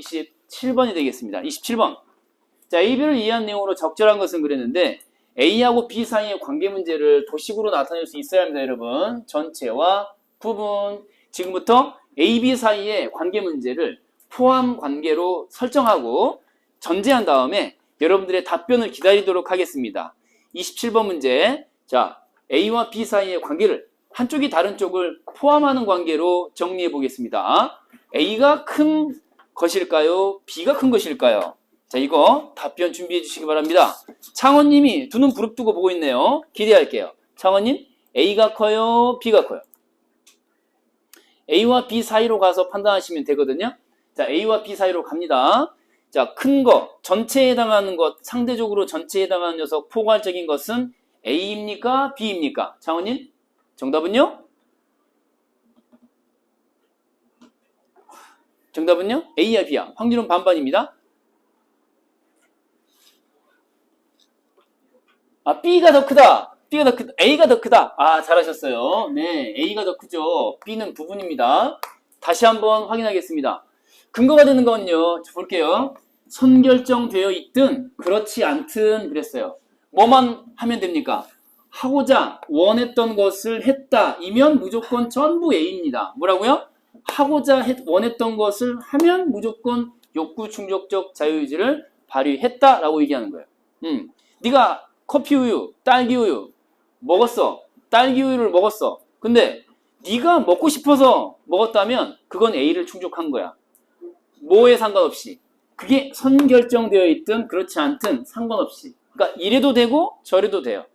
27번이 되겠습니다. 27번. 자, AB를 이해한 내용으로 적절한 것은 그랬는데 A하고 B 사이의 관계 문제를 도식으로 나타낼 수 있어야 합니다, 여러분. 전체와 부분. 지금부터 A, B 사이의 관계 문제를 포함 관계로 설정하고 전제한 다음에 여러분들의 답변을 기다리도록 하겠습니다. 27번 문제. 자, A와 B 사이의 관계를 한쪽이 다른 쪽을 포함하는 관계로 정리해 보겠습니다. A가 큰 것일까요? B가 큰 것일까요? 자, 이거 답변 준비해 주시기 바랍니다. 창원님이 두 눈 부릅뜨고 보고 있네요. 기대할게요. 창원님, A가 커요? B가 커요? A와 B 사이로 가서 판단하시면 되거든요. 자, A와 B 사이로 갑니다. 자, 큰 거, 전체에 해당하는 것, 상대적으로 전체에 해당하는 녀석, 포괄적인 것은 A입니까? B입니까? 창원님, 정답은요? 정답은요? A야, B야. 확률은 반반입니다. 아, B가 더 크다. B가 더 크다. A가 더 크다. 아, 잘하셨어요. 네, A가 더 크죠. B는 부분입니다. 다시 한번 확인하겠습니다. 근거가 되는 건요. 볼게요. 선결정되어 있든 그렇지 않든 그랬어요. 뭐만 하면 됩니까? 하고자 원했던 것을 했다. 이면 무조건 전부 A입니다. 뭐라고요? 하고자 원했던 것을 하면 무조건 욕구 충족적 자유의지를 발휘했다라고 얘기하는 거예요. 네가 커피 우유, 딸기 우유 먹었어. 딸기 우유를 먹었어. 근데 네가 먹고 싶어서 먹었다면 그건 A를 충족한 거야. 뭐에 상관없이. 그게 선결정되어 있든 그렇지 않든 상관없이. 그러니까 이래도 되고 저래도 돼요.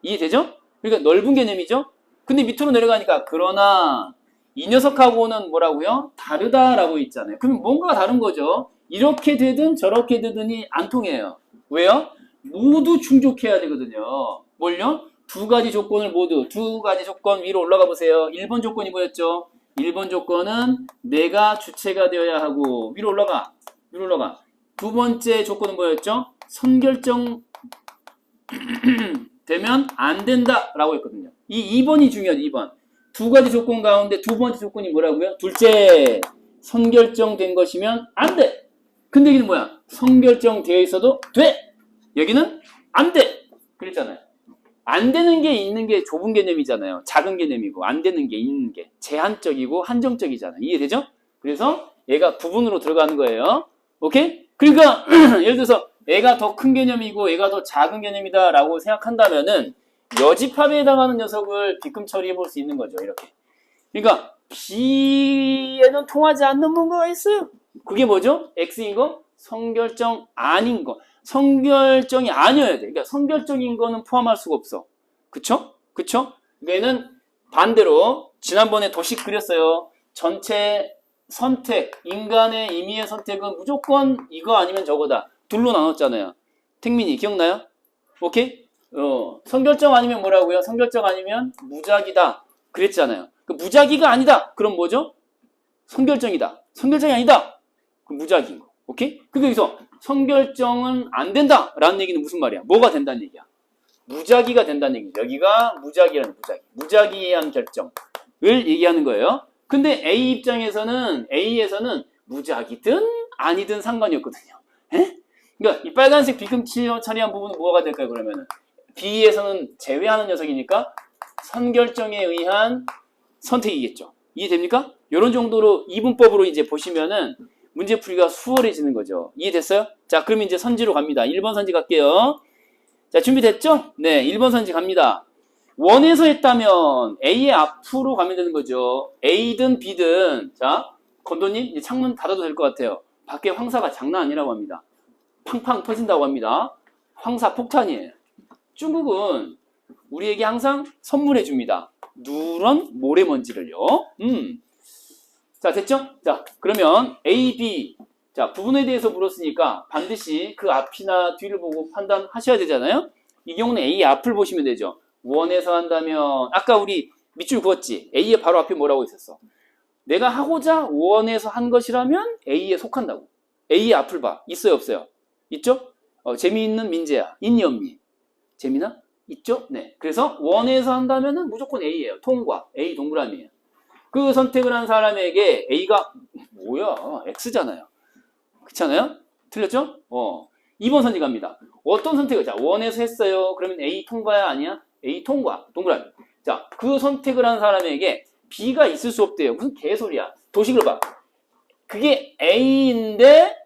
이해되죠? 그러니까 넓은 개념이죠? 근데 밑으로 내려가니까 그러나 이 녀석하고는 뭐라고요? 다르다라고 있잖아요. 그럼 뭔가가 다른 거죠. 이렇게 되든 저렇게 되든이 안 통해요. 왜요? 모두 충족해야 되거든요. 뭘요? 두 가지 조건을 모두, 두 가지 조건 위로 올라가 보세요. 1번 조건이 뭐였죠? 1번 조건은 내가 주체가 되어야 하고 위로 올라가. 위로 올라가. 두 번째 조건은 뭐였죠? 선결정 되면 안 된다라고 했거든요. 이 2번이 중요하죠. 2번. 두 가지 조건 가운데 두 번째 조건이 뭐라고요? 둘째, 선결정된 것이면 안 돼. 근데 여기는 뭐야? 선결정되어 있어도 돼. 여기는 안 돼. 그랬잖아요. 안 되는 게 있는 게 좁은 개념이잖아요. 작은 개념이고 안 되는 게 있는 게 제한적이고 한정적이잖아요. 이해되죠? 그래서 얘가 부분으로 들어가는 거예요. 오케이? 그러니까 예를 들어서 얘가 더 큰 개념이고 얘가 더 작은 개념이다 라고 생각한다면은 여집합에 해당하는 녀석을 빗금 처리해 볼 수 있는 거죠. 이렇게. 그러니까 B에는 통하지 않는 뭔가가 있어요. 그게 뭐죠? X인 거? 선결정 아닌 거. 선결정이 아니어야 돼. 그러니까 선결정인 거는 포함할 수가 없어. 그쵸? 그쵸? 얘는 반대로 지난번에 도식 그렸어요. 전체 선택, 인간의 임의의 선택은 무조건 이거 아니면 저거다. 둘로 나눴잖아요. 택민이 기억나요? 오케이? 선결정 아니면 뭐라고요? 선결정 아니면 무작위다. 그랬잖아요. 그 무작위가 아니다. 그럼 뭐죠? 선결정이다. 선결정이 아니다. 그럼 무작위인 거. 오케이? 그래서 선결정은 안 된다. 라는 얘기는 무슨 말이야? 뭐가 된다는 얘기야? 무작위가 된다는 얘기죠. 여기가 무작위라는 무작위. 무작위에 한 결정을 얘기하는 거예요. 근데 A에서는 무작위든 아니든 상관이 없거든요. 에? 그러니까 이 빨간색 빗금 처리한 부분은 뭐가 될까요? 그러면은 B에서는 제외하는 녀석이니까 선결정에 의한 선택이겠죠. 이해됩니까? 이런 정도로 이분법으로 이제 보시면은 문제 풀이가 수월해지는 거죠. 이해됐어요? 자, 그럼 이제 선지로 갑니다. 1번 선지 갈게요. 자, 준비됐죠? 네, 1번 선지 갑니다. 원에서 했다면 A의 앞으로 가면 되는 거죠. A든 B든. 자, 건도님 이제 창문 닫아도 될 것 같아요. 밖에 황사가 장난 아니라고 합니다. 팡팡 터진다고 합니다. 황사 폭탄이에요. 중국은 우리에게 항상 선물해 줍니다. 누런 모래먼지를요. 자, 됐죠? 자, 그러면 A, B. 자, 부분에 대해서 물었으니까 반드시 그 앞이나 뒤를 보고 판단하셔야 되잖아요? 이 경우는 A의 앞을 보시면 되죠. 원에서 한다면, 아까 우리 밑줄 그었지? A의 바로 앞에 뭐라고 있었어? 내가 하고자 원에서 한 것이라면 A에 속한다고. A의 앞을 봐. 있어요, 없어요? 있죠? 재미있는 민재야. 있니, 없니? 재미나? 있죠? 네. 그래서 원에서 한다면은 무조건 A예요. 통과. A 동그라미예요. 그 선택을 한 사람에게 A가 뭐야? X잖아요. 그렇지 않아요? 틀렸죠? 2번 선택 갑니다. 어떤 선택을, 자, 원에서 했어요. 그러면 A 통과야, 아니야? A 통과. 동그라미. 자, 그 선택을 한 사람에게 B가 있을 수 없대요. 무슨 개소리야. 도식을 봐. 그게 A인데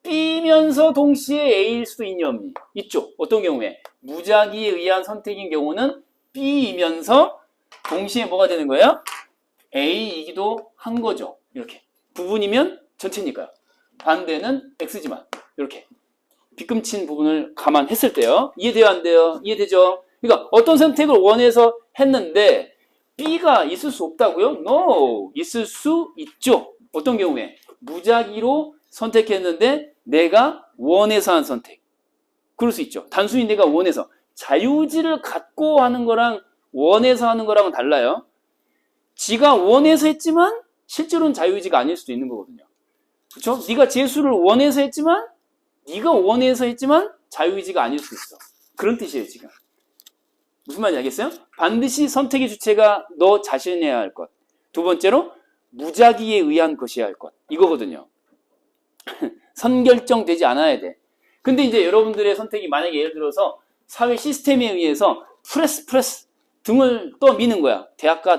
B면서 동시에 A일 수도 있니 없니? 있죠. 어떤 경우에? 무작위에 의한 선택인 경우는 B이면서 동시에 뭐가 되는 거예요? A이기도 한 거죠. 이렇게. 부분이면 전체니까요. 반대는 X지만 이렇게. 빗금친 부분을 감안했을 때요. 이해돼요? 안 돼요? 이해되죠? 그러니까 어떤 선택을 원해서 했는데 B가 있을 수 없다고요? No! 있을 수 있죠. 어떤 경우에? 무작위로 선택했는데 내가 원해서 한 선택. 그럴 수 있죠. 단순히 내가 원해서. 자유의지를 갖고 하는 거랑 원해서 하는 거랑은 달라요. 지가 원해서 했지만 실제로는 자유의지가 아닐 수도 있는 거거든요. 그렇죠? 네가 재수를 원해서 했지만 네가 원해서 했지만 자유의지가 아닐 수 있어. 그런 뜻이에요, 지금. 무슨 말인지 알겠어요? 반드시 선택의 주체가 너 자신이어야 할 것. 두 번째로 무작위에 의한 것이어야 할 것. 이거거든요. 선결정되지 않아야 돼. 근데 이제 여러분들의 선택이 만약에 예를 들어서 사회 시스템에 의해서 프레스 등을 또 미는 거야. 대학가,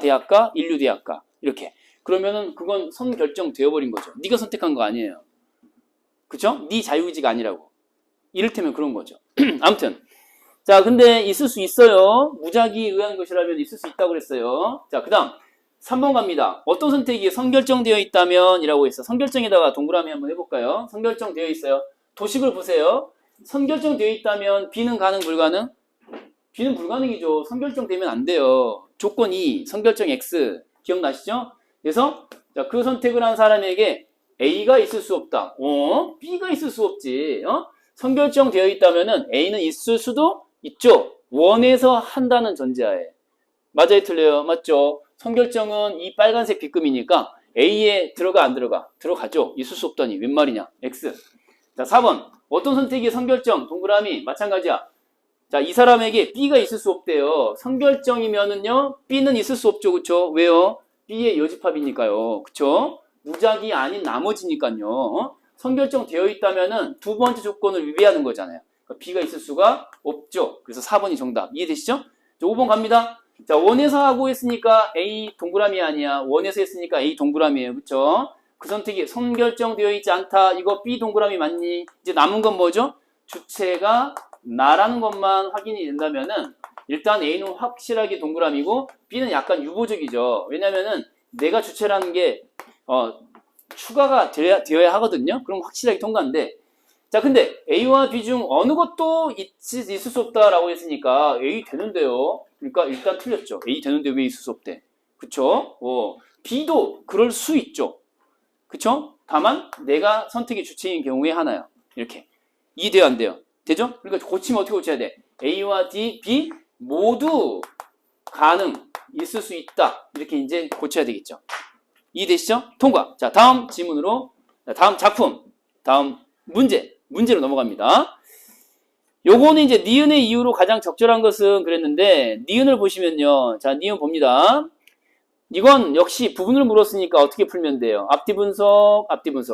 인류대학가 이렇게. 그러면은 그건 선결정 되어버린 거죠. 네가 선택한 거 아니에요. 그쵸? 네 자유의지가 아니라고. 이를테면 그런 거죠. 아무튼 자, 근데 있을 수 있어요. 무작위에 의한 것이라면 있을 수 있다고 그랬어요. 자, 그 다음 3번 갑니다. 어떤 선택이 선결정되어 있다면 이라고 했어. 선결정에다가 동그라미 한번 해볼까요? 선결정되어 있어요. 도식을 보세요. 선결정되어 있다면 B는 가능, 불가능? B는 불가능이죠. 선결정되면 안 돼요. 조건 2, 선결정 X. 기억나시죠? 그래서 자, 그 선택을 한 사람에게 A가 있을 수 없다. B가 있을 수 없지. 선결정되어 있다면은 A는 있을 수도 있죠. 원해서 한다는 전제하에. 맞아요, 틀려요? 맞죠? 선결정은 이 빨간색 빗금이니까 A에 들어가, 안 들어가? 들어가죠. 있을 수 없다니. 웬 말이냐? X. 자, 4번. 어떤 선택이 선결정? 동그라미. 마찬가지야. 자, 이 사람에게 B가 있을 수 없대요. 선결정이면은요, B는 있을 수 없죠. 그쵸? 왜요? B의 여집합이니까요. 그쵸? 무작위 아닌 나머지니까요. 선결정 되어 있다면은 두 번째 조건을 위배하는 거잖아요. 그러니까 B가 있을 수가 없죠. 그래서 4번이 정답. 이해되시죠? 자, 5번 갑니다. 자, 원에서 하고 했으니까 A 동그라미 아니야. 원에서 했으니까 A 동그라미예요. 그쵸? 그 선택이 선결정되어 있지 않다. 이거 B 동그라미 맞니? 이제 남은 건 뭐죠? 주체가 나라는 것만 확인이 된다면은 일단 A는 확실하게 동그라미고 B는 약간 유보적이죠. 왜냐면은 내가 주체라는 게 추가가 되어야 하거든요. 그럼 확실하게 통과인데 자, 근데 A와 B 중 어느 것도 있을 수 없다라고 했으니까 A 되는데요. 그러니까 일단 틀렸죠. A 되는데 왜 있을 수 없대? 그쵸? B도 그럴 수 있죠. 그쵸? 다만 내가 선택의 주체인 경우에 하나요. 이렇게. 이해돼요, 안 돼요? 되죠? 그러니까 고치면 어떻게 고쳐야 돼? A와 D, B 모두 가능, 있을 수 있다. 이렇게 이제 고쳐야 되겠죠. 이해되시죠? 통과. 자, 다음 질문으로, 다음 작품, 다음 문제로 넘어갑니다. 요거는 이제 니은의 이유로 가장 적절한 것은 그랬는데, 니은을 보시면요. 자, 니은 봅니다. 이건 역시 부분을 물었으니까 어떻게 풀면 돼요? 앞뒤 분석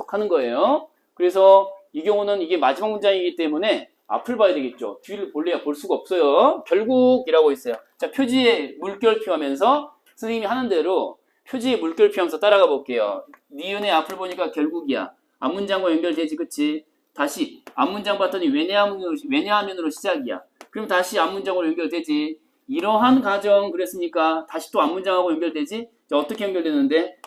하는 거예요. 그래서 이 경우는 이게 마지막 문장이기 때문에 앞을 봐야 되겠죠. 뒤를 볼래야 볼 수가 없어요. 결국이라고 있어요. 자, 표지에 물결 표하면서 선생님이 하는 대로 표지에 물결 표하면서 따라가 볼게요. 니은의 앞을 보니까 결국이야. 앞문장과 연결되지, 그치? 다시 앞문장 봤더니 왜냐하면으로 시작이야. 그럼 다시 앞문장으로 연결되지. 이러한 가정 그랬으니까 다시 또 앞문장하고 연결되지? 자, 어떻게 연결되는데?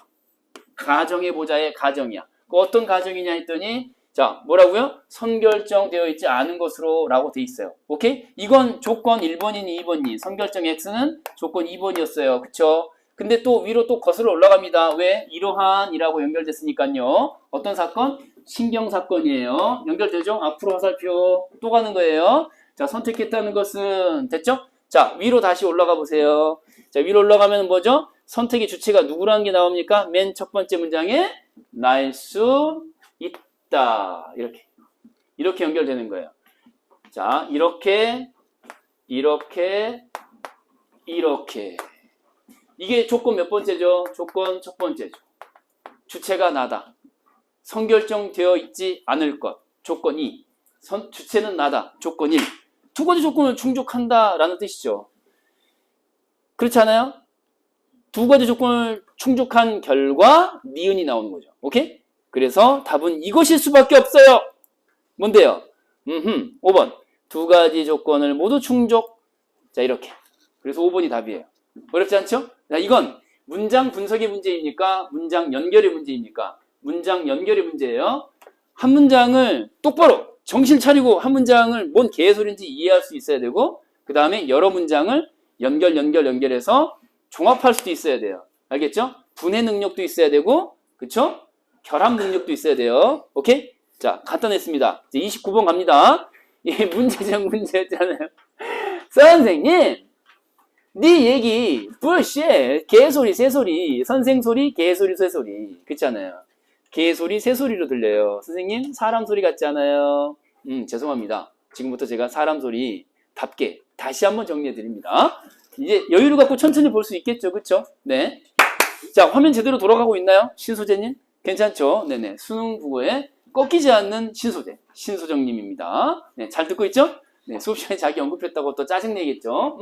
가정해보자의 가정이야. 그 어떤 가정이냐 했더니 자, 뭐라고요? 선결정되어 있지 않은 것으로 라고 돼 있어요. 오케이? 이건 조건 1번이니 2번이. 선결정 X는 조건 2번이었어요. 그쵸? 근데 또 위로 또 거슬러 올라갑니다. 왜? 이러한 이라고 연결됐으니까요. 어떤 사건? 신경사건이에요. 연결되죠? 앞으로 화살표 또 가는 거예요. 자, 선택했다는 것은 됐죠? 자, 위로 다시 올라가 보세요. 자, 위로 올라가면 뭐죠? 선택의 주체가 누구라는 게 나옵니까? 맨 첫 번째 문장에 나일 수 있다. 이렇게 연결되는 거예요. 자, 이렇게 이게 조건 몇 번째죠? 조건 첫 번째죠. 주체가 나다. 선결정되어 있지 않을 것. 조건 2. 주체는 나다. 조건 1. 두 가지 조건을 충족한다라는 뜻이죠. 그렇지 않아요? 두 가지 조건을 충족한 결과 니은이 나오는 거죠. 오케이? 그래서 답은 이것일 수밖에 없어요. 뭔데요? 5번. 두 가지 조건을 모두 충족. 자, 이렇게. 그래서 5번이 답이에요. 어렵지 않죠? 자, 이건 문장 분석의 문제입니까? 문장 연결의 문제입니까? 문장 연결의 문제예요. 한 문장을 똑바로 정신 차리고 한 문장을 뭔 개소리인지 이해할 수 있어야 되고, 그 다음에 여러 문장을 연결해서 종합할 수도 있어야 돼요. 알겠죠? 분해 능력도 있어야 되고, 그쵸? 결합 능력도 있어야 돼요. 오케이? 자, 간단했습니다. 이제 29번 갑니다. 이 문제적 문제였잖아요. 선생님, 네 얘기 부llshit, 개소리, 새소리, 선생 소리, 개소리, 새소리. 그렇잖아요. 개소리, 새소리로 들려요. 선생님, 사람 소리 같지 않아요? 죄송합니다. 지금부터 제가 사람 소리답게 다시 한번 정리해 드립니다. 이제 여유를 갖고 천천히 볼 수 있겠죠, 그렇죠? 네. 자, 화면 제대로 돌아가고 있나요, 신소재님? 괜찮죠? 네네. 수능 국어에 꺾이지 않는 신소재, 신소정님입니다. 네, 잘 듣고 있죠? 네, 수업 시간에 자기 언급했다고 또 짜증내겠죠?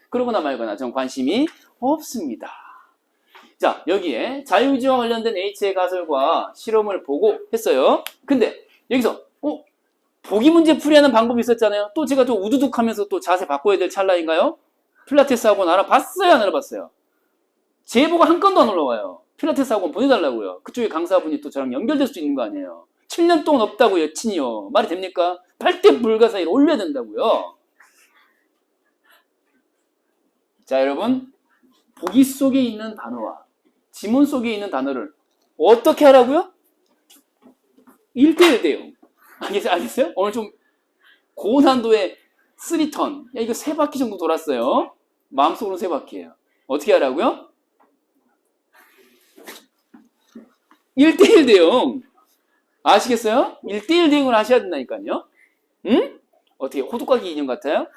그러거나 말거나 전 관심이 없습니다. 자, 여기에 자유의지와 관련된 H의 가설과 실험을 보고 했어요. 근데 여기서 보기 문제 풀이하는 방법이 있었잖아요. 또 제가 좀 우두둑하면서 또 자세 바꿔야 될 찰나인가요? 필라테스 학원 알아봤어요? 안 알아봤어요? 제보가 한 건도 안 올라와요. 필라테스 학원 보내달라고요. 그쪽에 강사분이 또 저랑 연결될 수 있는 거 아니에요. 7년 동안 없다고요, 친이요. 말이 됩니까? 8대 불가사의를 올려야 된다고요. 자, 여러분, 보기 속에 있는 단어와 지문 속에 있는 단어를 어떻게 하라고요? 1대1 대용. 알겠어요? 오늘 좀 고난도의 3턴. 야, 이거 3바퀴 정도 돌았어요. 마음속으로 3바퀴예요. 어떻게 하라고요? 1대1 대용. 아시겠어요? 1대1 대응을 하셔야 된다니까요. 응? 어떻게 호두까기 인형 같아요?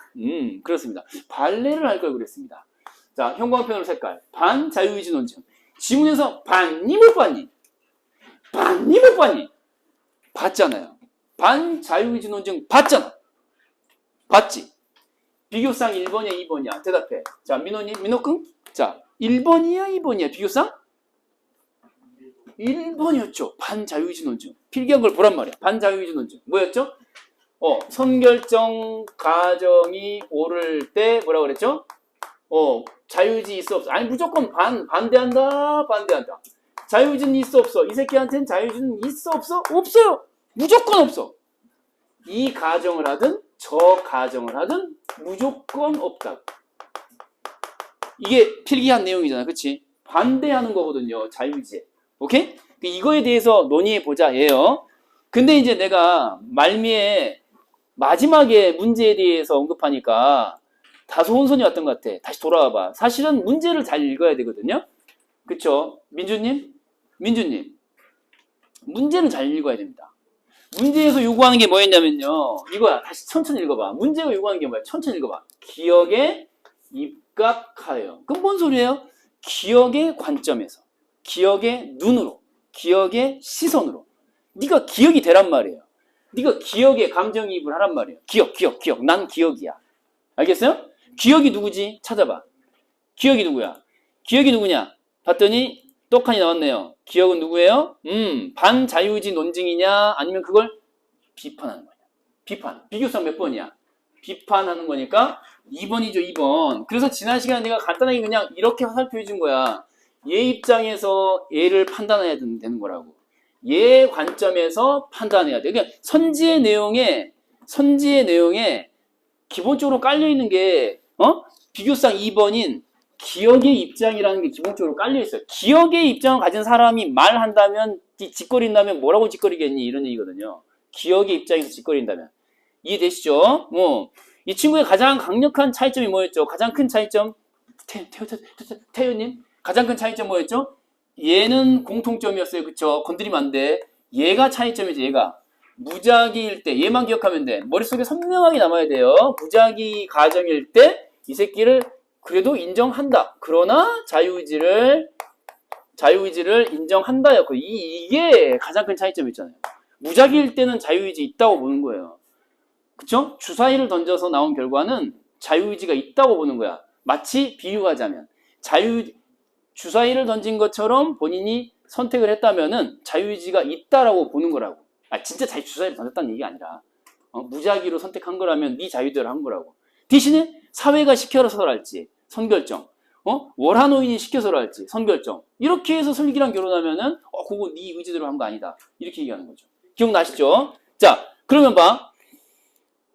그렇습니다. 발레를 할 걸 그랬습니다. 자, 형광펜으로 색깔. 반 자유의지 논증. 지문에서 봤니 못 봤니? 봤니 못 봤니? 봤잖아요. 반 자유의지 논증 봤잖아. 봤지? 비교상 1번이야 2번이야? 대답해. 자, 민호님, 민호군? 자, 1번이야 2번이야? 비교상? 1번이었죠. 반자유의지 논증. 필기한 걸 보란 말이야. 반자유의지 논증. 뭐였죠? 선결정 가정이 오를 때 뭐라고 그랬죠? 자유의지 있어 없어? 아니 무조건 반대한다. 자유의지는 있어 없어? 이 새끼한테는 자유의지는 있어 없어? 없어요. 무조건 없어. 이 가정을 하든 저 가정을 하든 무조건 없다. 이게 필기한 내용이잖아. 그치? 반대하는 거거든요. 자유의지에. 오케이? 이거에 대해서 논의해보자 예요. 근데 이제 내가 말미에 마지막에 문제에 대해서 언급하니까 다소 혼선이 왔던 것 같아. 다시 돌아와봐. 사실은 문제를 잘 읽어야 되거든요. 그쵸? 민주님? 문제를 잘 읽어야 됩니다. 문제에서 요구하는 게 뭐였냐면요. 이거야. 다시 천천히 읽어봐. 문제가 요구하는 게 뭐야? 천천히 읽어봐. 기억에 입각하여. 그럼 뭔 소리예요? 기억의 관점에서. 기억의 눈으로, 기억의 시선으로. 네가 기억이 되란 말이에요. 네가 기억에 감정이입을 하란 말이에요. 기억. 난 기억이야. 알겠어요? 기억이 누구지? 찾아봐. 기억이 누구야? 기억이 누구냐? 봤더니 떡하니 나왔네요. 기억은 누구예요? 반자유의지 논증이냐? 아니면 그걸 비판하는 거냐? 비판. 비교성 몇 번이야? 비판하는 거니까 2번이죠, 2번. 그래서 지난 시간에 내가 간단하게 그냥 이렇게 화살표 해준 거야. 얘 입장에서 얘를 판단해야 되는 거라고. 얘 관점에서 판단해야 돼. 그러니까 선지의 내용에 기본적으로 깔려있는 게, 비교상 2번인 기억의 입장이라는 게 기본적으로 깔려있어요. 기억의 입장을 가진 사람이 말한다면, 짓거린다면 뭐라고 짓거리겠니? 이런 얘기거든요. 기억의 입장에서 짓거린다면. 이해되시죠? 이 친구의 가장 강력한 차이점이 뭐였죠? 가장 큰 차이점? 태효님? 가장 큰 차이점 뭐였죠? 얘는 공통점이었어요. 그쵸? 건드리면 안 돼. 얘가 차이점이죠. 얘가. 무작위일 때 얘만 기억하면 돼. 머릿속에 선명하게 남아야 돼요. 무작위 가정일 때 이 새끼를 그래도 인정한다. 그러나 자유의지를 자유의지를 인정한다였고 이게 가장 큰 차이점이 있잖아요. 무작위일 때는 자유의지 있다고 보는 거예요. 그쵸? 주사위를 던져서 나온 결과는 자유의지가 있다고 보는 거야. 마치 비유하자면 주사위를 던진 것처럼 본인이 선택을 했다면은 자유의지가 있다라고 보는 거라고. 진짜 주사위를 던졌다는 얘기가 아니라 무작위로 선택한 거라면 네 자유대로 한 거라고. 대신에 사회가 시켜서랄지 선결정, 월화노인이 시켜서랄지 선결정. 이렇게 해서 슬기랑 결혼하면은 그거 네 의지대로 한 거 아니다. 이렇게 얘기하는 거죠. 기억나시죠? 자, 그러면 봐.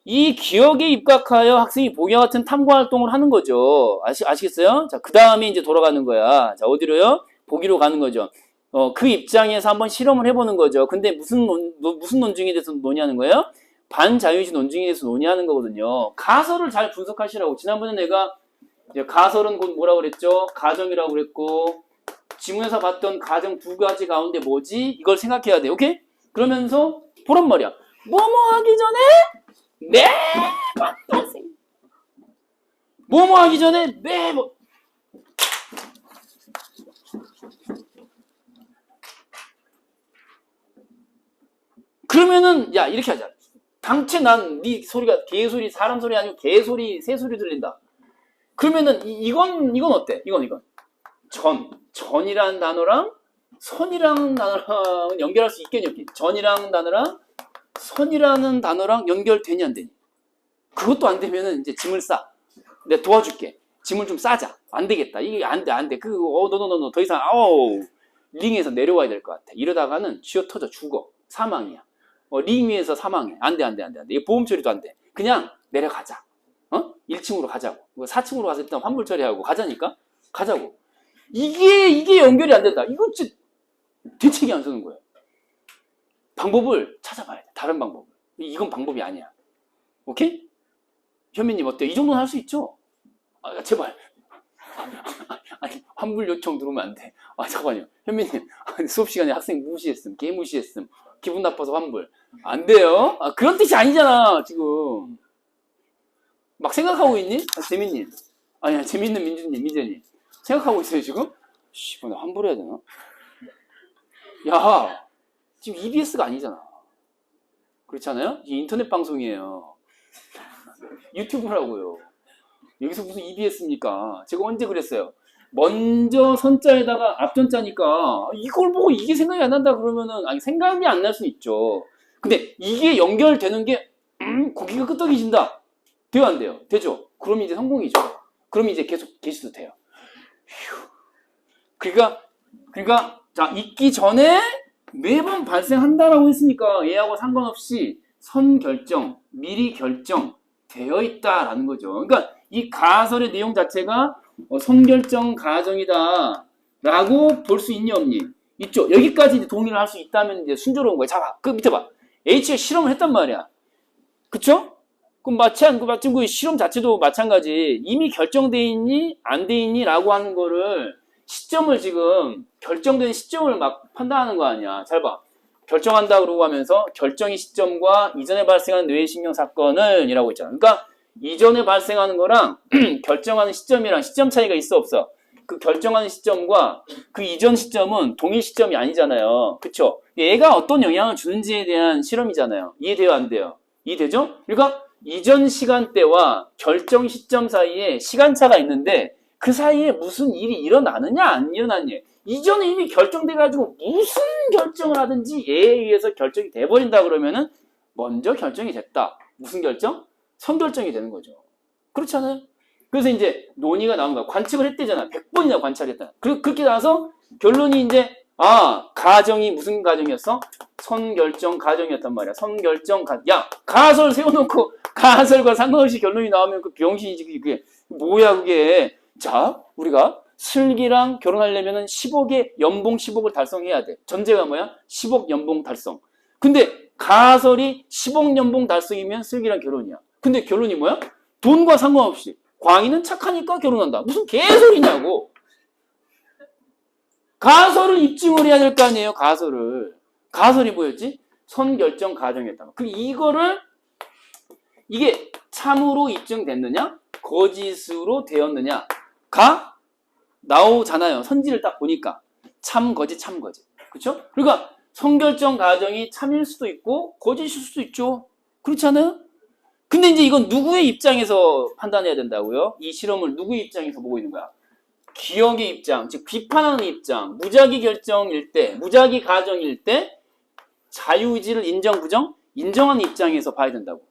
이 기억에 입각하여 학생이 보기와 같은 탐구 활동을 하는 거죠. 아시겠어요? 자, 그 다음에 이제 돌아가는 거야. 자, 어디로요? 보기로 가는 거죠. 그 입장에서 한번 실험을 해보는 거죠. 근데 무슨 논증에 대해서 논의하는 거예요? 반자유의지 논증에 대해서 논의하는 거거든요. 가설을 잘 분석하시라고. 지난번에 내가 가설은 곧 뭐라고 그랬죠? 가정이라고 그랬고, 지문에서 봤던 가정 두 가지 가운데 뭐지? 이걸 생각해야 돼. 오케이? 그러면서 보란 말이야. 뭐뭐 하기 전에 매번 발생. 뭐뭐 하기 전에 매번. 그러면은 야 이렇게 하자. 당최 난 네 소리가 개소리 사람 소리 아니고 개소리 새소리 들린다. 그러면은 이건 어때? 이건 전이라는 단어랑 선이라는 단어랑 연결할 수 있겠니 없겠니? 전이라는 단어랑 선이라는 단어랑 연결되니 안 되니? 그것도 안 되면은 이제 짐을 싸. 내가 도와줄게. 짐을 좀 싸자. 안 되겠다. 이게 안 돼. 너 더 이상 링에서 내려와야 될 것 같아. 이러다가는 쥐어 터져 죽어. 사망이야. 링 위에서 사망해. 안 돼. 이거 보험 처리도 안 돼. 그냥 내려가자. 1층으로 가자고. 4층으로 가서 일단 환불 처리하고 가자니까? 가자고. 이게 연결이 안 된다. 이건 진짜 대책이 안 서는 거예요. 방법을 찾아봐야 돼. 다른 방법을. 이건 방법이 아니야. 오케이? 현미님 어때요? 이 정도는 할 수 있죠? 제발. 아니, 환불 요청 들어오면 안 돼. 잠깐만요. 현미님, 수업 시간에 학생 무시했음, 개 무시했음, 기분 나빠서 환불. 안 돼요? 그런 뜻이 아니잖아, 지금. 막 생각하고 있니? 재민님. 아니야, 재밌는 민재님. 생각하고 있어요, 지금? 나 환불해야 되나? 야, 지금 EBS가 아니잖아. 그렇지 않아요? 이게 인터넷 방송이에요. 유튜브라고요. 여기서 무슨 EBS입니까? 제가 언제 그랬어요? 먼저 선자에다가 앞전자니까 이걸 보고 이게 생각이 안 난다 그러면은 생각이 안 날 수는 있죠. 근데 이게 연결되는 게 고기가 끄떡이진다. 돼요 안 돼요? 되죠? 그럼 이제 성공이죠. 그럼 이제 계속 계셔도 돼요. 그러니까 자 있기 전에 매번 발생한다라고 했으니까 얘하고 상관없이 선결정, 미리 결정되어 있다라는 거죠. 그러니까 이 가설의 내용 자체가 선결정 가정이다 라고 볼 수 있니 없니? 있죠. 여기까지 이제 동의를 할 수 있다면 이제 순조로운 거야. 자, 그 밑에 봐. H가 실험을 했단 말이야. 그쵸? 그럼 마침 그 실험 자체도 마찬가지. 이미 결정돼 있니 안 돼 있니 라고 하는 거를 시점을 지금 결정된 시점을 막 판단하는 거 아니야. 잘 봐. 결정한다 그러고 하면서 결정의 시점과 이전에 발생한 뇌신경 사건을 이라고 있잖아. 그러니까 이전에 발생하는 거랑 결정하는 시점이랑 시점 차이가 있어 없어? 그 결정하는 시점과 그 이전 시점은 동일 시점이 아니잖아요. 그쵸? 얘가 어떤 영향을 주는지에 대한 실험이잖아요. 이해돼요 안 돼요? 이해되죠? 그러니까 이전 시간대와 결정 시점 사이에 시간차가 있는데 그 사이에 무슨 일이 일어나느냐 안 일어나느냐. 이전에 이미 결정돼가지고 무슨 결정을 하든지 얘에 의해서 결정이 돼버린다 그러면은 먼저 결정이 됐다. 무슨 결정? 선결정이 되는 거죠. 그렇지 않아요? 그래서 이제 논의가 나온 거야. 관측을 했대잖아. 100번이나 관찰했다. 그렇게 나서 결론이 이제 가정이 무슨 가정이었어? 선결정 가정이었단 말이야. 선결정 야 가설 세워놓고 가설과 상관없이 결론이 나오면 그 병신이지. 그게 뭐야 그게. 자 우리가 슬기랑 결혼하려면 10억의 연봉 10억을 달성해야 돼. 전제가 뭐야? 10억 연봉 달성. 근데 가설이 10억 연봉 달성이면 슬기랑 결혼이야. 근데 결론이 뭐야? 돈과 상관없이 광희는 착하니까 결혼한다. 무슨 개소리냐고. 가설을 입증을 해야 될 거 아니에요. 가설이 뭐였지? 선결정 가정이었다. 그리고 이게 참으로 입증됐느냐 거짓으로 되었느냐가 나오잖아요. 선지를 딱 보니까 참, 거짓, 참, 거짓. 그쵸? 그러니까 성결정 가정이 참일 수도 있고 거짓일 수도 있죠. 그렇지 않아요? 근데 이제 이건 누구의 입장에서 판단해야 된다고요? 이 실험을 누구의 입장에서 보고 있는 거야? 기억의 입장, 즉 비판하는 입장, 무작위 결정일 때, 무작위 가정일 때 자유의지를 인정, 부정? 인정하는 입장에서 봐야 된다고.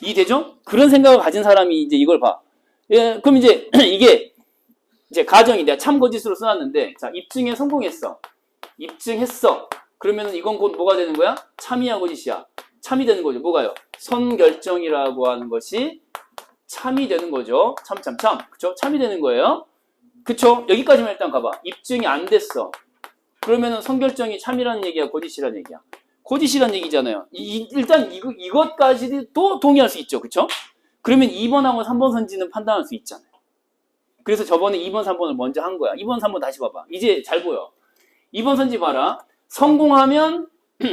이해되죠? 그런 생각을 가진 사람이 이제 이걸 봐. 예, 그럼 이제 이게 이제 가정이 내가 참 거짓으로 써놨는데, 자, 입증에 성공했어. 입증했어. 그러면 이건 곧 뭐가 되는 거야? 참이야, 거짓이야? 참이 되는 거죠. 뭐가요? 선결정이라고 하는 것이 참이 되는 거죠. 참. 그쵸? 참이 되는 거예요. 그쵸? 여기까지만 일단 가봐. 입증이 안 됐어. 그러면은 선결정이 참이라는 얘기야, 거짓이라는 얘기야? 거짓이라는 얘기잖아요. 일단 이것까지도 동의할 수 있죠. 그쵸? 그러면 2번하고 3번 선지는 판단할 수 있잖아요. 그래서 저번에 2번, 3번을 먼저 한 거야. 2번, 3번 다시 봐봐. 이제 잘 보여. 2번 선지 봐라. 성공하면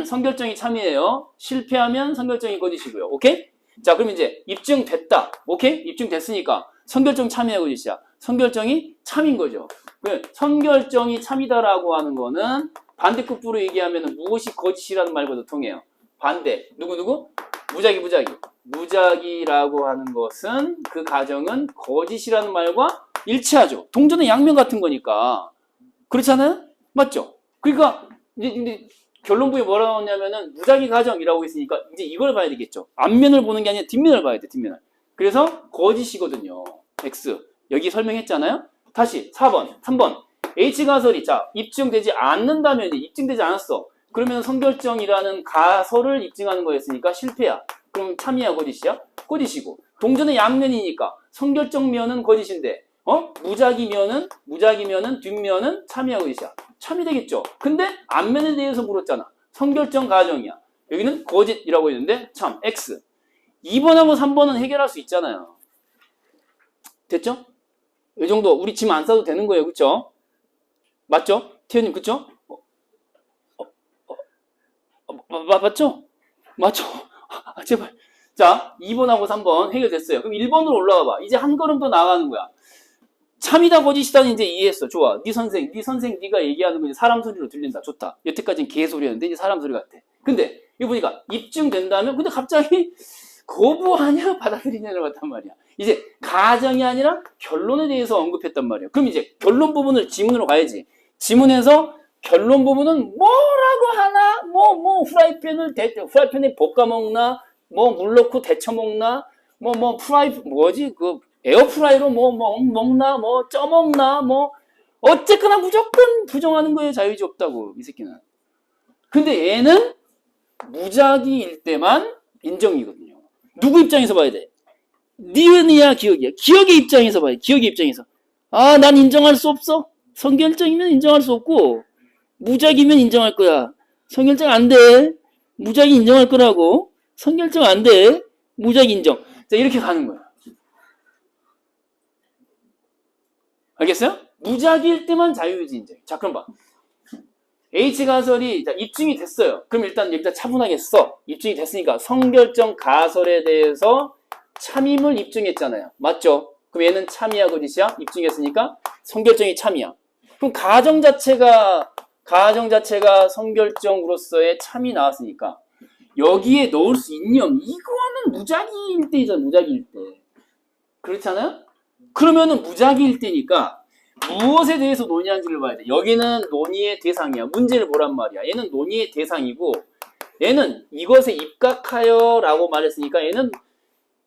선결정이 참이에요. 실패하면 선결정이 거짓이고요. 오케이? 자, 그럼 이제 입증됐다. 오케이? 입증됐으니까 선결정 참이야, 거짓이야? 선결정이 참인 거죠. 선결정이 참이다라고 하는 거는 반대급부로 얘기하면 무엇이 거짓이라는 말과도 통해요. 반대. 누구? 무작위. 무작위라고 하는 것은 그 가정은 거짓이라는 말과 일치하죠. 동전의 양면 같은 거니까. 그렇잖아요? 맞죠? 그러니까 이제 결론부에 뭐라 나왔냐면은 무작위 가정이라고 했으니까 이제 이걸 봐야 되겠죠. 앞면을 보는 게 아니라 뒷면을 봐야 돼. 뒷면을. 그래서 거짓이거든요. X. 여기 설명했잖아요. 다시 4번, 3번. H 가설이 자 입증되지 않는다면 이제 입증되지 않았어. 그러면 선결정이라는 가설을 입증하는 거였으니까 실패야. 그럼 참이야, 거짓이야? 거짓이고. 동전의 양면이니까 선결정면은 거짓인데 무작위면은 뒷면은 참이야, 거짓이야? 참이 되겠죠. 근데 앞면에 대해서 물었잖아. 선결정 가정이야. 여기는 거짓이라고 했는데 참 X. 2번하고 3번은 해결할 수 있잖아요. 됐죠? 이 정도 우리 짐 안 싸도 되는 거예요. 그쵸? 맞죠? 태현님 그쵸? 맞죠? 맞죠? 제발. 자, 2번하고 3번 해결됐어요. 그럼 1번으로 올라가 봐. 이제 한 걸음 더 나가는 거야. 참이다 거짓이다는 이제 이해했어. 좋아. 네 선생 네가 얘기하는 거 이제 사람 소리로 들린다. 좋다. 여태까지는 개소리였는데 이제 사람 소리 같아. 근데 이거 보니까 입증된다면 근데 갑자기 거부하냐 받아들이냐를 봤단 말이야. 이제 가정이 아니라 결론에 대해서 언급했단 말이야. 그럼 이제 결론 부분을 지문으로 가야지. 지문에서 결론 부분은 뭐라고 하나? 후라이팬에 볶아 먹나? 물 넣고 데쳐 먹나? 에어프라이로 먹나? 쪄먹나? 어쨌거나 무조건 부정하는 거에 자유의지 없다고, 이 새끼는. 근데 얘는 무작위일 때만 인정이거든요. 누구 입장에서 봐야 돼? 니은이야, 기억이야? 기억의 입장에서 봐야 돼. 기억의 입장에서. 아, 난 인정할 수 없어? 선결정이면 인정할 수 없고, 무작위면 인정할 거야. 선결정 안 돼. 무작위 인정할 거라고. 선결정 안 돼. 무작위 인정. 자, 이렇게 가는 거야. 알겠어요? 무작위일 때만 자유의지 인정. 자, 그럼 봐. H 가설이 입증이 됐어요. 그럼 일단 차분하게 써. 입증이 됐으니까 선결정 가설에 대해서 참임을 입증했잖아요. 맞죠? 그럼 얘는 참이야, 거짓이야? 입증했으니까 선결정이 참이야. 그럼 가정 자체가 선결정으로서의 참이 나왔으니까 여기에 넣을 수 있냐면 이거는 무작위일 때이잖아. 무작위일 때. 그렇잖아요? 그러면은 무작위일 때니까 무엇에 대해서 논의하는지를 봐야 돼. 여기는 논의의 대상이야. 문제를 보란 말이야. 얘는 논의의 대상이고 얘는 이것에 입각하여 라고 말했으니까 얘는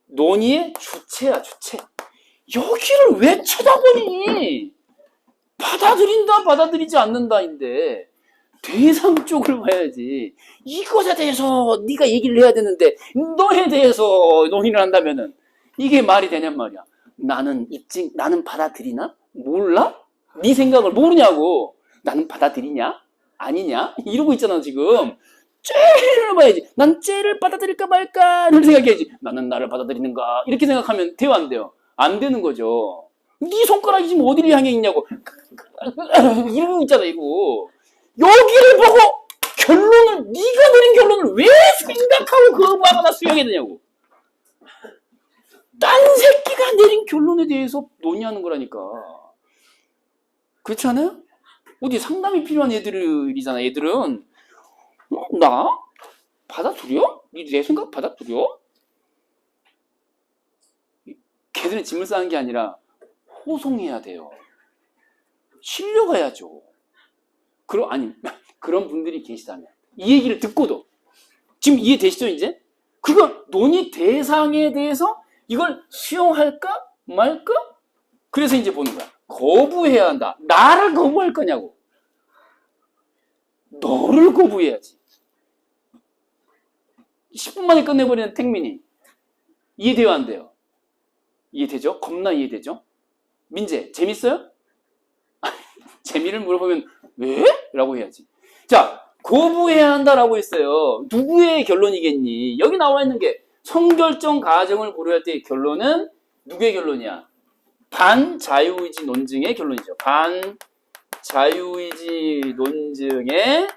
논의의 주체야. 주체. 여기를 왜 쳐다보니? 받아들인다 받아들이지 않는다인데 대상 쪽을 봐야지. 이것에 대해서 네가 얘기를 해야 되는데 너에 대해서 논의를 한다면은 이게 말이 되냔 말이야. 나는 받아들이나? 몰라? 네 생각을 모르냐고. 나는 받아들이냐? 아니냐? 이러고 있잖아 지금. 쟤를 봐야지. 난 쟤를 받아들일까 말까 를 생각해야지. 나는 나를 받아들이는가? 이렇게 생각하면 돼요 안 돼요? 안 되는 거죠. 네 손가락이 지금 어디를 향해 있냐고. 이러고 있잖아 이거. 여기를 보고 결론을 네가 내린 결론을 왜 생각하고 그거 하나 수용해야 되냐고. 딴 새끼가 내린 결론에 대해서 논의하는 거라니까. 그렇지 않아요? 어디 상담이 필요한 애들이잖아. 애들은 나 받아들여? 내 생각 받아들여? 걔들은 짐을 싸는 게 아니라 호송해야 돼요. 실려가야죠. 그런 분들이 계시다면 이 얘기를 듣고도 지금 이해되시죠 이제? 그거 논의 대상에 대해서 이걸 수용할까 말까? 그래서 이제 보는 거야. 거부해야 한다. 나를 거부할 거냐고. 너를 거부해야지. 10분 만에 끝내버리는 택민이 이해돼요 안 돼요? 이해되죠? 겁나 이해되죠? 민재 재밌어요? 재미를 물어보면 왜? 라고 해야지. 자, 거부해야 한다라고 했어요. 누구의 결론이겠니? 여기 나와 있는 게 성결정 가정을 고려할 때의 결론은 누구의 결론이야? 반자유의지 논증의 결론이죠. 반자유의지 논증의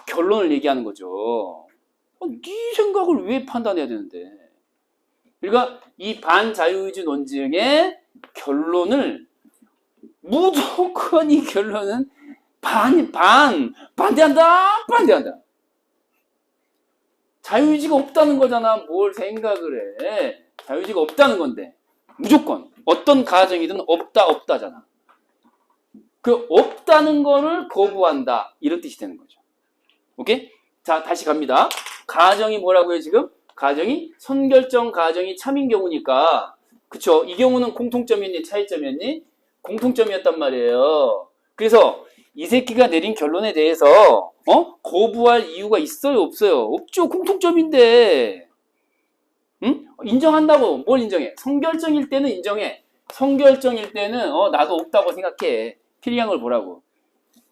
결론을 얘기하는 거죠. 네 생각을 왜 판단해야 되는데? 그러니까 이 반자유의지 논증의 결론을 무조건 이 결론은 반대한다. 자유의지가 없다는 거잖아. 뭘 생각을 해. 자유의지가 없다는 건데. 무조건. 어떤 가정이든 없다잖아. 그 없다는 거를 거부한다. 이런 뜻이 되는 거죠. 오케이? 자, 다시 갑니다. 가정이 뭐라고요, 지금? 가정이 선결정 가정이 참인 경우니까. 그쵸? 이 경우는 공통점이었니? 차이점이었니? 공통점이었단 말이에요. 그래서 이 새끼가 내린 결론에 대해서 거부할 이유가 있어요? 없어요? 없죠. 공통점인데. 응? 인정한다고. 뭘 인정해? 성결정일 때는 인정해. 성결정일 때는 나도 없다고 생각해. 필요한 걸 보라고.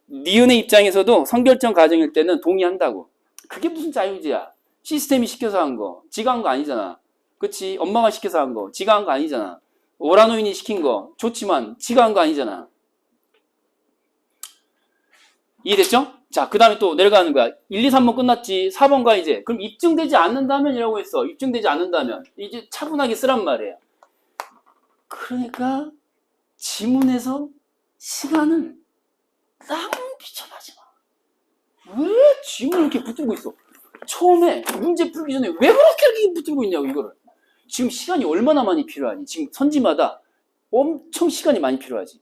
니은의 입장에서도 성결정 가정일 때는 동의한다고. 그게 무슨 자유지야? 시스템이 시켜서 한 거. 지가 한 거 아니잖아. 그치? 엄마가 시켜서 한 거. 지가 한 거 아니잖아. 오라노인이 시킨 거 좋지만 지가 한 거 아니잖아. 이해됐죠? 자, 그 다음에 또 내려가는 거야. 1, 2, 3번 끝났지. 4번 가 이제. 그럼 입증되지 않는다면 이라고 했어. 입증되지 않는다면. 이제 차분하게 쓰란 말이에요. 그러니까 지문에서 시간을 낭비 좀 하지 마. 왜 지문을 이렇게 붙들고 있어? 처음에 문제 풀기 전에 왜 그렇게 이렇게 붙들고 있냐고 이거를. 지금 시간이 얼마나 많이 필요하니? 지금 선지마다 엄청 시간이 많이 필요하지.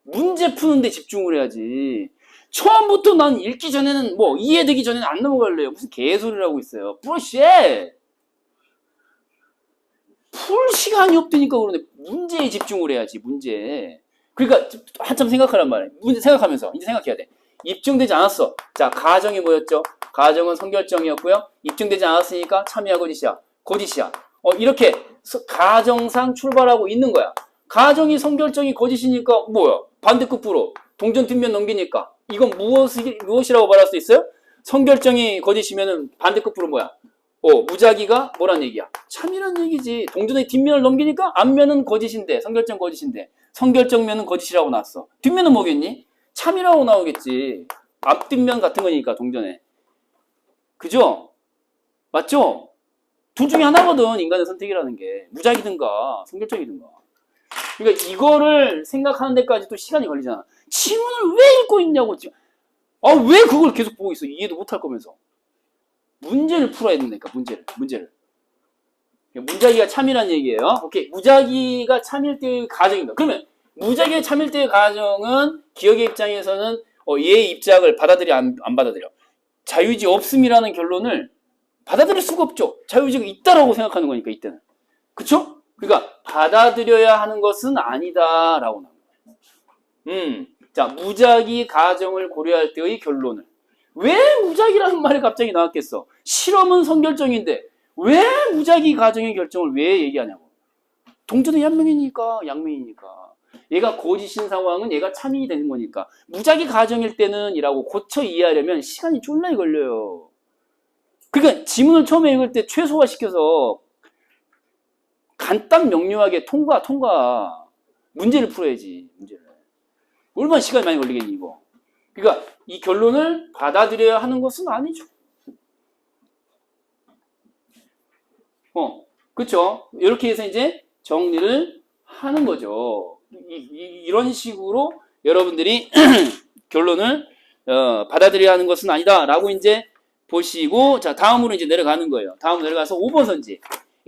문제 푸는데 집중을 해야지. 처음부터 난 읽기 전에는 이해되기 전에는 안 넘어갈래요. 무슨 개소리를 하고 있어요. 부러쉬! 풀 시간이 없다니까 그러네. 문제에 집중을 해야지. 문제. 그러니까 한참 생각하란 말이야. 문제 생각하면서 이제 생각해야 돼. 입증되지 않았어. 자, 가정이 뭐였죠? 가정은 성결정이었고요. 입증되지 않았으니까 참이야 거짓이야. 거짓이야. 이렇게 가정상 출발하고 있는 거야. 가정이 성결정이 거짓이니까 뭐야? 반대급부로 동전 뒷면 넘기니까 이건 무엇이라고 말할 수 있어요? 성결정이 거짓이면은 반대급부로 뭐야? 무작위가 뭐란 얘기야? 참이란 얘기지. 동전의 뒷면을 넘기니까 앞면은 거짓인데 성결정 거짓인데 성결정면은 거짓이라고 나왔어. 뒷면은 뭐겠니? 참이라고 나오겠지. 앞뒷면 같은 거니까 동전에. 그죠? 맞죠? 둘 중에 하나거든. 인간의 선택이라는 게. 무작위든가 성결정이든가. 그러니까 이거를 생각하는 데까지 또 시간이 걸리잖아. 지문을 왜 읽고 있냐고. 왜 그걸 계속 보고 있어? 이해도 못할 거면서. 문제를 풀어야 된다니까. 문제를. 무작위가 참이란 얘기예요. 오케이. 무작위가 참일 때의 가정입니다. 그러면 무작위가 참일 때의 가정은 기억의 입장에서는 얘의 입장을 받아들여 안 받아들여. 자유의지 없음이라는 결론을 받아들일 수가 없죠. 자유의지가 있다라고 생각하는 거니까 이때는. 그쵸? 그러니까 받아들여야 하는 것은 아니다라고 나옵니다. 자, 무작위 가정을 고려할 때의 결론을. 왜 무작위라는 말이 갑자기 나왔겠어? 실험은 성결정인데 왜 무작위 가정의 결정을 왜 얘기하냐고. 동전은 양면이니까. 얘가 거짓인 상황은 얘가 참이 되는 거니까. 무작위 가정일 때는 이라고 고쳐 이해하려면 시간이 졸라 걸려요. 그러니까 지문을 처음에 읽을 때 최소화시켜서 간단 명료하게 통과. 문제를 풀어야지. 문제를. 얼마나 시간이 많이 걸리겠니 이거. 그러니까 이 결론을 받아들여야 하는 것은 아니죠. 그쵸? 이렇게 해서 이제 정리를 하는 거죠. 이런 식으로 여러분들이 결론을 받아들여야 하는 것은 아니다라고 이제 보시고 자 다음으로 이제 내려가는 거예요. 다음 내려가서 5번 선지.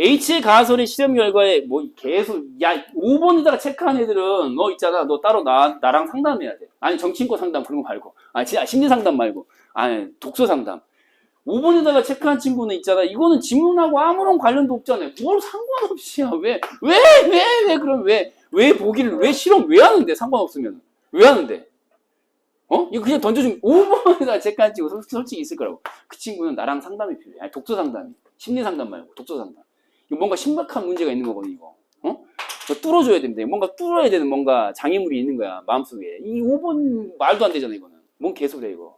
H의 가설의 실험 결과에 뭐 계속 야 5번에다가 체크한 애들은 너 있잖아 너 따로 나랑 상담해야 돼. 아니 정치인권 상담 그런 거 말고 진짜 심리 상담 말고 아니 독서 상담. 5번에다가 체크한 친구는 있잖아 이거는 지문하고 아무런 관련도 없잖아요. 뭘 상관없이야. 왜 그럼 왜 보기를 왜 실험 왜 하는데 상관없으면 왜 하는데 이거 그냥 던져준 5번에다가 체크한 친구 솔직히 있을 거라고. 그 친구는 나랑 상담이 필요해. 아니 독서 상담이 심리 상담 말고 독서 상담. 이거 뭔가 심각한 문제가 있는 거거든 이거. 이거 뚫어줘야 됩니다. 뭔가 뚫어야 되는 뭔가 장애물이 있는 거야 마음속에. 이 5번 말도 안 되잖아 이거는. 뭔 개소리야 이거.